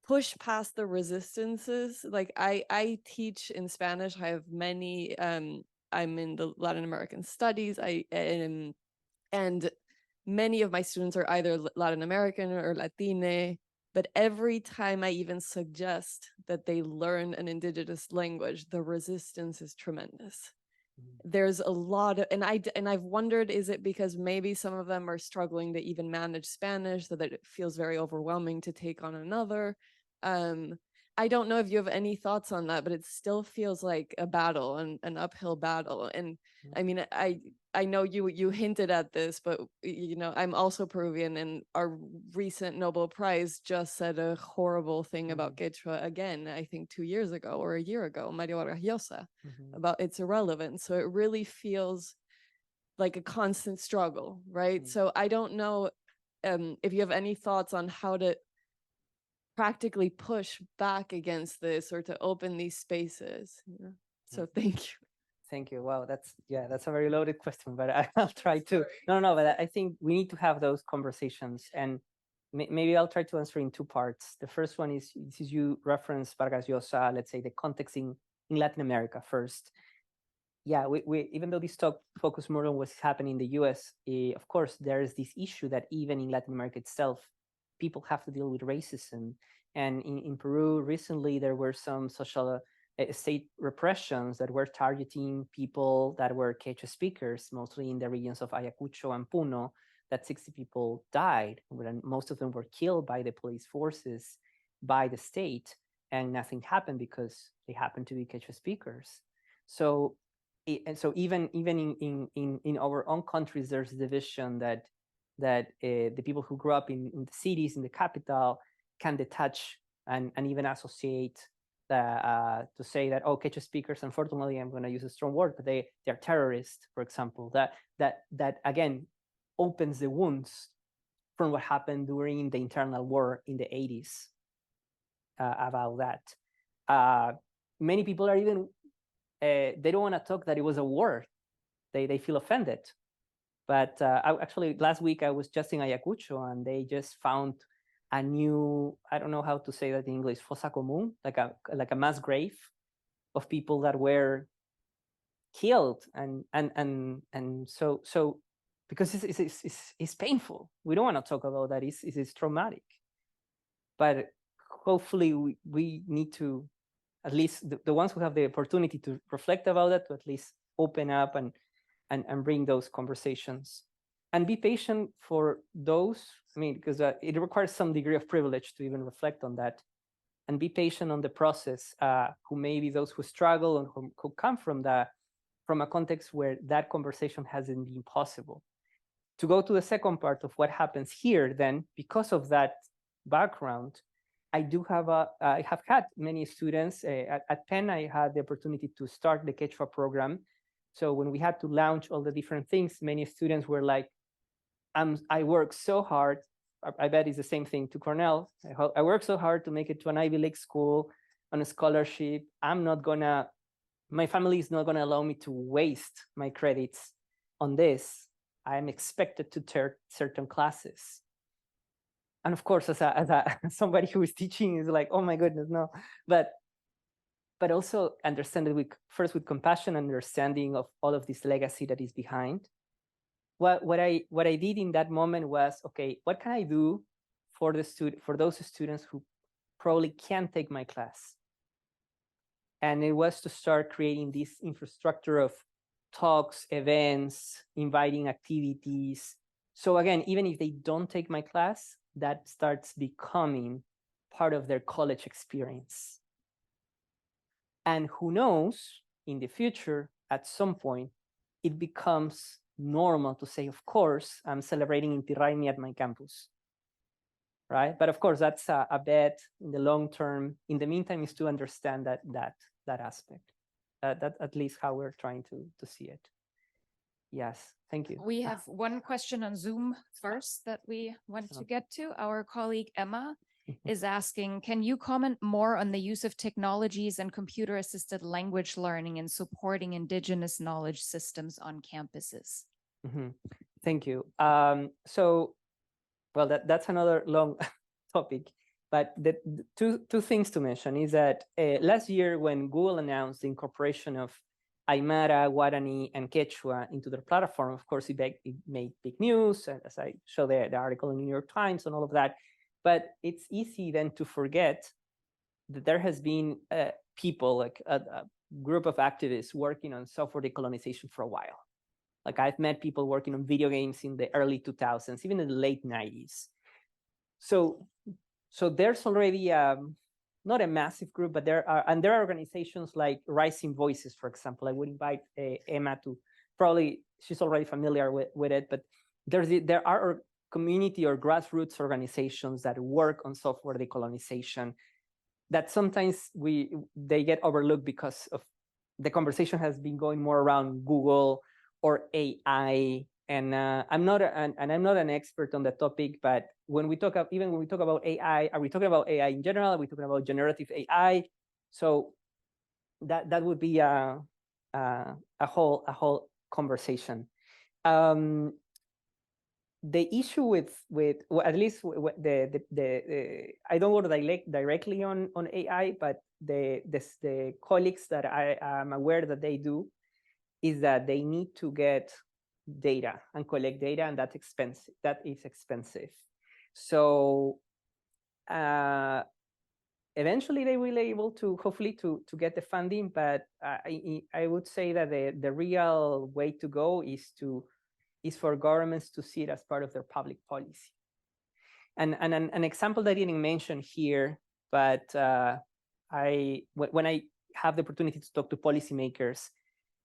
push past the resistances. Like I teach in Spanish. I have many, I'm in the Latin American studies. And many of my students are either Latin American or Latine, but every time I even suggest that they learn an indigenous language, the resistance is tremendous. There's a lot of, and I've wondered, is it because maybe some of them are struggling to even manage Spanish, so that it feels very overwhelming to take on another? I don't know if you have any thoughts on that, but it still feels like a battle, and an uphill battle. And I mean, I know you hinted at this, but you know, I'm also Peruvian, and our recent Nobel Prize just said a horrible thing about Quechua again, I think 2 years ago or a year ago, Mario Vargas Llosa, about its irrelevance. So it really feels like a constant struggle, right? So I don't know if you have any thoughts on how to practically push back against this, or to open these spaces. Yeah. So thank you. Thank you. Wow, that's a very loaded question, but I'll try to. No, but I think we need to have those conversations, and maybe I'll try to answer in two parts. The first one is you reference Vargas Llosa, let's say the context in Latin America first. Yeah, we even though this talk focused more on what's happening in the US, of course, there is this issue that even in Latin America itself, people have to deal with racism. And in Peru, recently, there were some social state repressions that were targeting people that were Quechua speakers, mostly in the regions of Ayacucho and Puno, that 60 people died, and most of them were killed by the police forces, by the state, and nothing happened because they happened to be Quechua speakers. So, and so even in our own countries, there's a division that the people who grew up in the cities, in the capital, can detach and even associate to say that, oh, Quechua speakers, unfortunately, I'm going to use a strong word, but they're terrorists, for example. That again opens the wounds from what happened during the internal war in the 80s about that. Many people are even they don't want to talk that it was a war. They feel offended. But actually, last week I was just in Ayacucho, and they just found a new, I don't know how to say that in English, fossa común, like a mass grave of people that were killed, and so because it's painful. We don't want to talk about that. It's traumatic. But hopefully we need to, at least the ones who have the opportunity to reflect about that, to at least open up and bring those conversations, and be patient for those. I mean, because it requires some degree of privilege to even reflect on that, and be patient on the process. Who may be those who struggle and who come from a context where that conversation hasn't been possible. To go to the second part of what happens here, then, because of that background, I have had many students at Penn. I had the opportunity to start the Quechua program. So when we had to launch all the different things, many students were like, I work so hard I bet it's the same thing to Cornell. I worked so hard to make it to an Ivy League school on a scholarship. My family is not gonna allow me to waste my credits on this. I am expected to take certain classes. And of course, as somebody who is teaching is like, oh my goodness, no. But also understand it first with compassion, understanding of all of this legacy that is behind. What I did in that moment was, okay, what can I do for those students who probably can't take my class? And it was to start creating this infrastructure of talks, events, inviting activities. So again, even if they don't take my class, that starts becoming part of their college experience. And who knows, in the future, at some point, it becomes normal to say, of course, I'm celebrating Inti Raymi at my campus, right? But of course, that's a bet in the long term. In the meantime, is to understand that aspect. That's at least how we're trying to see it. Yes, thank you. We have one question on Zoom first that we want to get to. Our colleague Emma is asking, can you comment more on the use of technologies and computer-assisted language learning in supporting Indigenous knowledge systems on campuses? Thank you. So, well, that's another long topic, but the two things to mention is that last year when Google announced the incorporation of Aymara, Guarani, and Quechua into their platform, of course, it made big news, as I show the article in the New York Times and all of that. But it's easy then to forget that there has been people, like a group of activists working on software decolonization for a while. Like I've met people working on video games in the early 2000s, even in the late 90s. So there's already not a massive group, but there are organizations like Rising Voices, for example. I would invite Emma to, probably she's already familiar with it, but there are community or grassroots organizations that work on software decolonization that sometimes they get overlooked because of the conversation has been going more around Google or AI. And I'm not an expert on the topic, but when we talk about AI, are we talking about AI in general? Are we talking about generative AI? So that would be a whole conversation. The issue with well, at least I don't want to directly on AI, but the colleagues that I am aware that they do is that they need to get data and collect data, and that's expensive. That is expensive. So eventually they will be able to hopefully to get the funding, but I would say that the real way to go is for governments to see it as part of their public policy. And an example that I didn't mention here, but when I have the opportunity to talk to policymakers,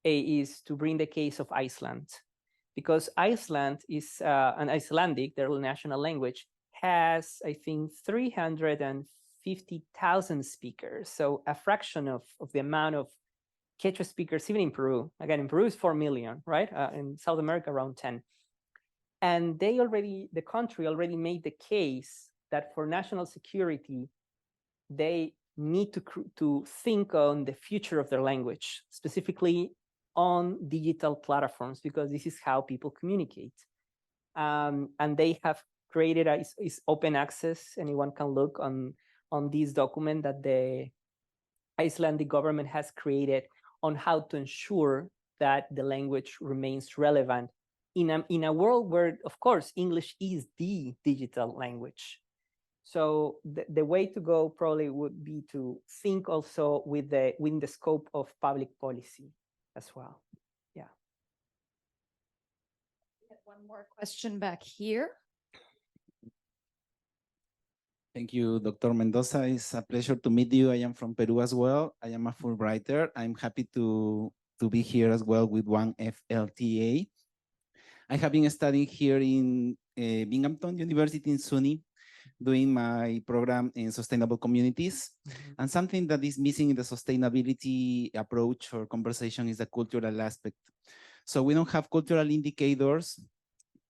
is to bring the case of Iceland, because Iceland is an Icelandic, their national language, has, I think, 350,000 speakers. So a fraction of the amount of Quechua speakers, even in Peru. Again, in Peru is 4 million, right? In South America, around 10. And the country already made the case that for national security, they need to think on the future of their language, specifically on digital platforms, because this is how people communicate. And they have created is open access. Anyone can look on this document that the Icelandic government has created on how to ensure that the language remains relevant in a world where, of course, English is the digital language. So the way to go probably would be to think also within the scope of public policy as well. Yeah. We have one more question back here. Thank you, Dr. Mendoza. It's a pleasure to meet you. I am from Peru as well. I am a Fulbrighter. I'm happy to be here as well with one FLTA. I have been studying here in Binghamton University in SUNY, doing my program in sustainable communities. And something that is missing in the sustainability approach or conversation is the cultural aspect. So we don't have cultural indicators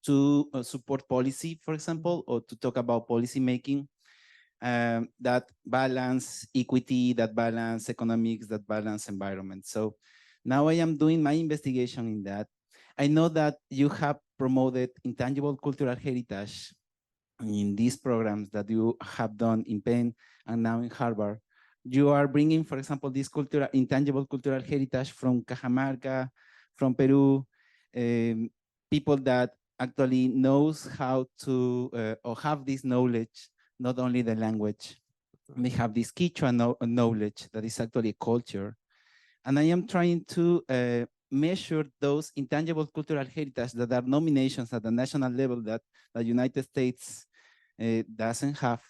to support policy, for example, or to talk about policy making that balance equity, that balance economics, that balance environment. So now I am doing my investigation in that. I know that you have promoted intangible cultural heritage in these programs that you have done in Penn and now in Harvard. You are bringing, for example, this intangible cultural heritage from Cajamarca, from Peru, people that actually knows how to or have this knowledge, not only the language. They have this Quechua knowledge that is actually a culture. And I am trying to measure those intangible cultural heritage that are nominations at the national level that the United States doesn't have,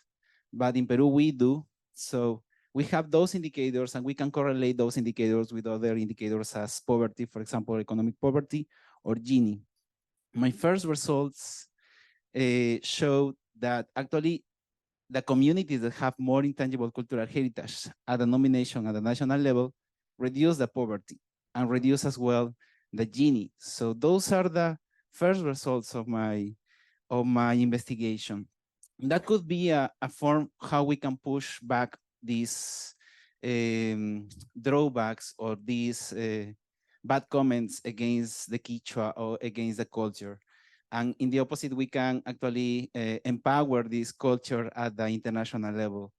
but in Peru we do. So we have those indicators and we can correlate those indicators with other indicators as poverty, for example, economic poverty or Gini. My first results showed that actually the communities that have more intangible cultural heritage at the nomination at the national level reduce the poverty and reduce as well the Gini. So those are the first results of my investigation. That could be a form how we can push back these drawbacks or these bad comments against the Quechua or against the culture. And in the opposite, we can actually empower this culture at the international level.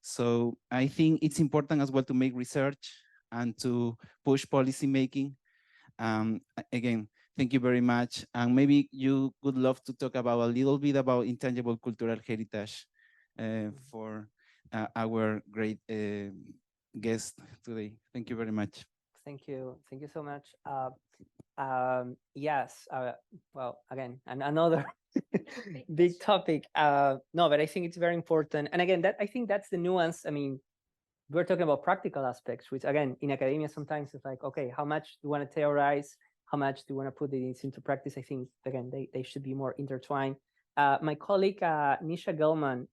So I think it's important as well to make research and to push policy making. Again, thank you very much. And maybe you would love to talk about a little bit about intangible cultural heritage for our great guest today. Thank you very much. Thank you. Thank you so much. Yes. Well, again, another big topic. No, but I think it's very important. And again, I think that's the nuance. I mean, we're talking about practical aspects, which again, in academia, sometimes it's like, okay, how much do you want to theorize? How much do you want to put these into practice? I think, again, they should be more intertwined. My colleague, Nisha Gelman,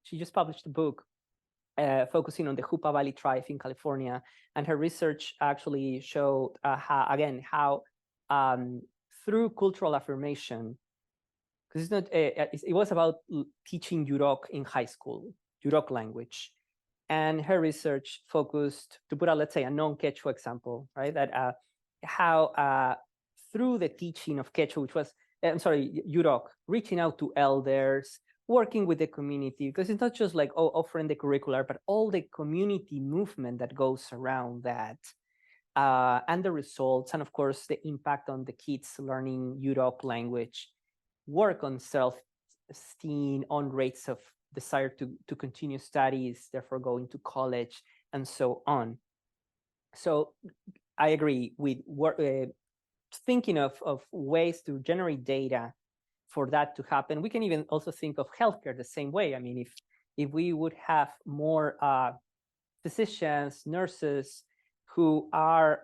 she just published a book focusing on the Jupa Valley tribe in California. And her research actually showed how through cultural affirmation, because it's not, it was about teaching Yurok in high school, Yurok language. And her research focused, to put out, let's say, a non-Quechua example, right? That how through the teaching of Quechua, which was, Yurok, reaching out to elders, working with the community, because it's not just like, oh, offering the curricular, but all the community movement that goes around that, and the results, and of course, the impact on the kids learning Yurok language, work on self-esteem, on rates of desire to continue studies, therefore going to college, and so on. So I agree with thinking of ways to generate data for that to happen. We can even also think of healthcare the same way. I mean, if we would have more physicians, nurses who are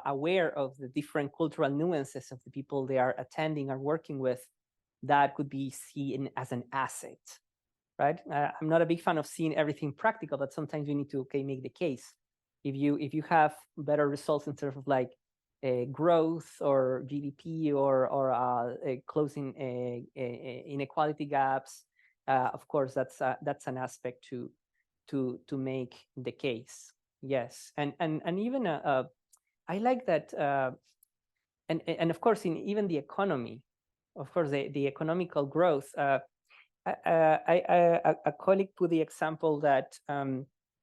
aware of the different cultural nuances of the people they are attending or working with, that could be seen as an asset. Right? I'm not a big fan of seeing everything practical, but sometimes you need to make the case. If you have better results in terms of like growth or GDP or closing inequality gaps, of course that's an aspect to make the case. Yes, and even I like that, and of course in even the economy, of course the economical growth. A colleague put the example that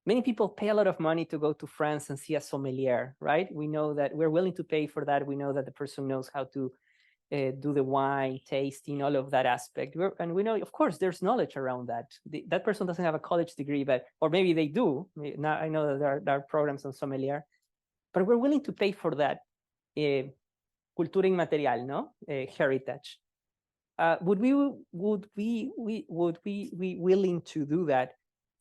many people pay a lot of money to go to France and see a sommelier, right? We know that we're willing to pay for that. We know that the person knows how to do the wine tasting, all of that aspect. And we know, of course, there's knowledge around that. That person doesn't have a college degree, or maybe they do. Now I know that there are programs on sommelier, but we're willing to pay for that cultura inmaterial, no? Heritage. Would we willing to do that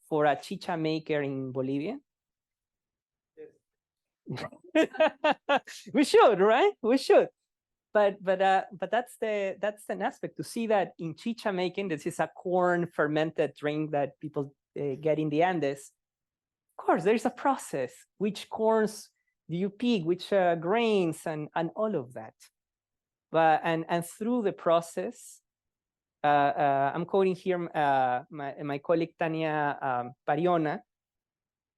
for a chicha maker in Bolivia? We should, right? We should. But that's an aspect to see that in chicha making. This is a corn fermented drink that people get in the Andes. Of course, there's a process. Which corns do you pick? Which grains and all of that. But and through the process, I'm quoting here my colleague Tania Pariona.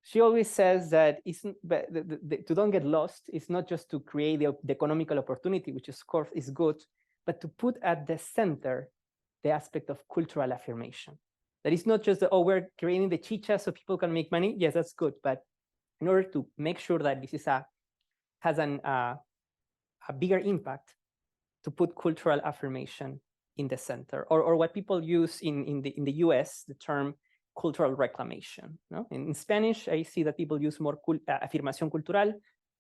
She always says that to don't get lost, it's not just to create the economical opportunity, which of course is good, but to put at the center the aspect of cultural affirmation. That it's not just, we're creating the chicha so people can make money. Yes, that's good. But in order to make sure that this is has a bigger impact, to put cultural affirmation in the center, or what people use in the US, the term cultural reclamation. No? In Spanish, I see that people use more afirmación cultural.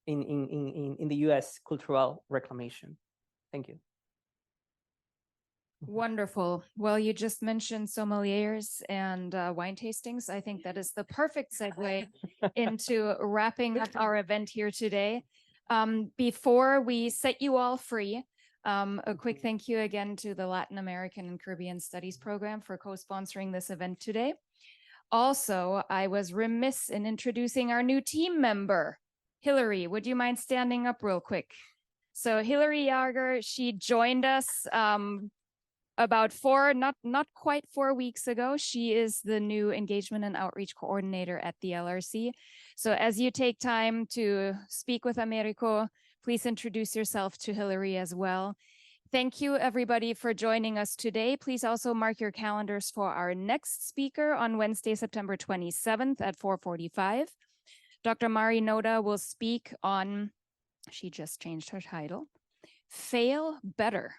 In the US, cultural reclamation. Thank you. Wonderful. Well, you just mentioned sommeliers and wine tastings. I think that is the perfect segue into wrapping up our event here today. Before we set you all free, a quick thank you again to the Latin American and Caribbean Studies Program for co-sponsoring this event today. Also, I was remiss in introducing our new team member. Hillary, would you mind standing up real quick? So Hillary Jager, she joined us about not quite 4 weeks ago. She is the new engagement and outreach coordinator at the LRC. So as you take time to speak with Américo, please introduce yourself to Hillary as well. Thank you, everybody, for joining us today. Please also mark your calendars for our next speaker on Wednesday, September 27th at 4:45. Dr. Mari Noda will speak on, she just changed her title, Fail Better,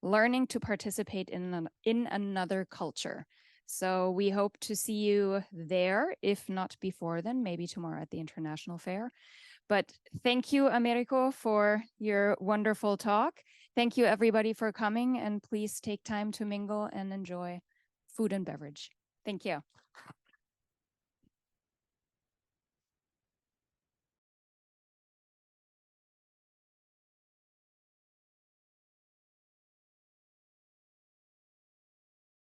Learning to Participate in Another Culture. So we hope to see you there, if not before then, maybe tomorrow at the International Fair. But thank you, Américo, for your wonderful talk. Thank you, everybody, for coming, and please take time to mingle and enjoy food and beverage. Thank you.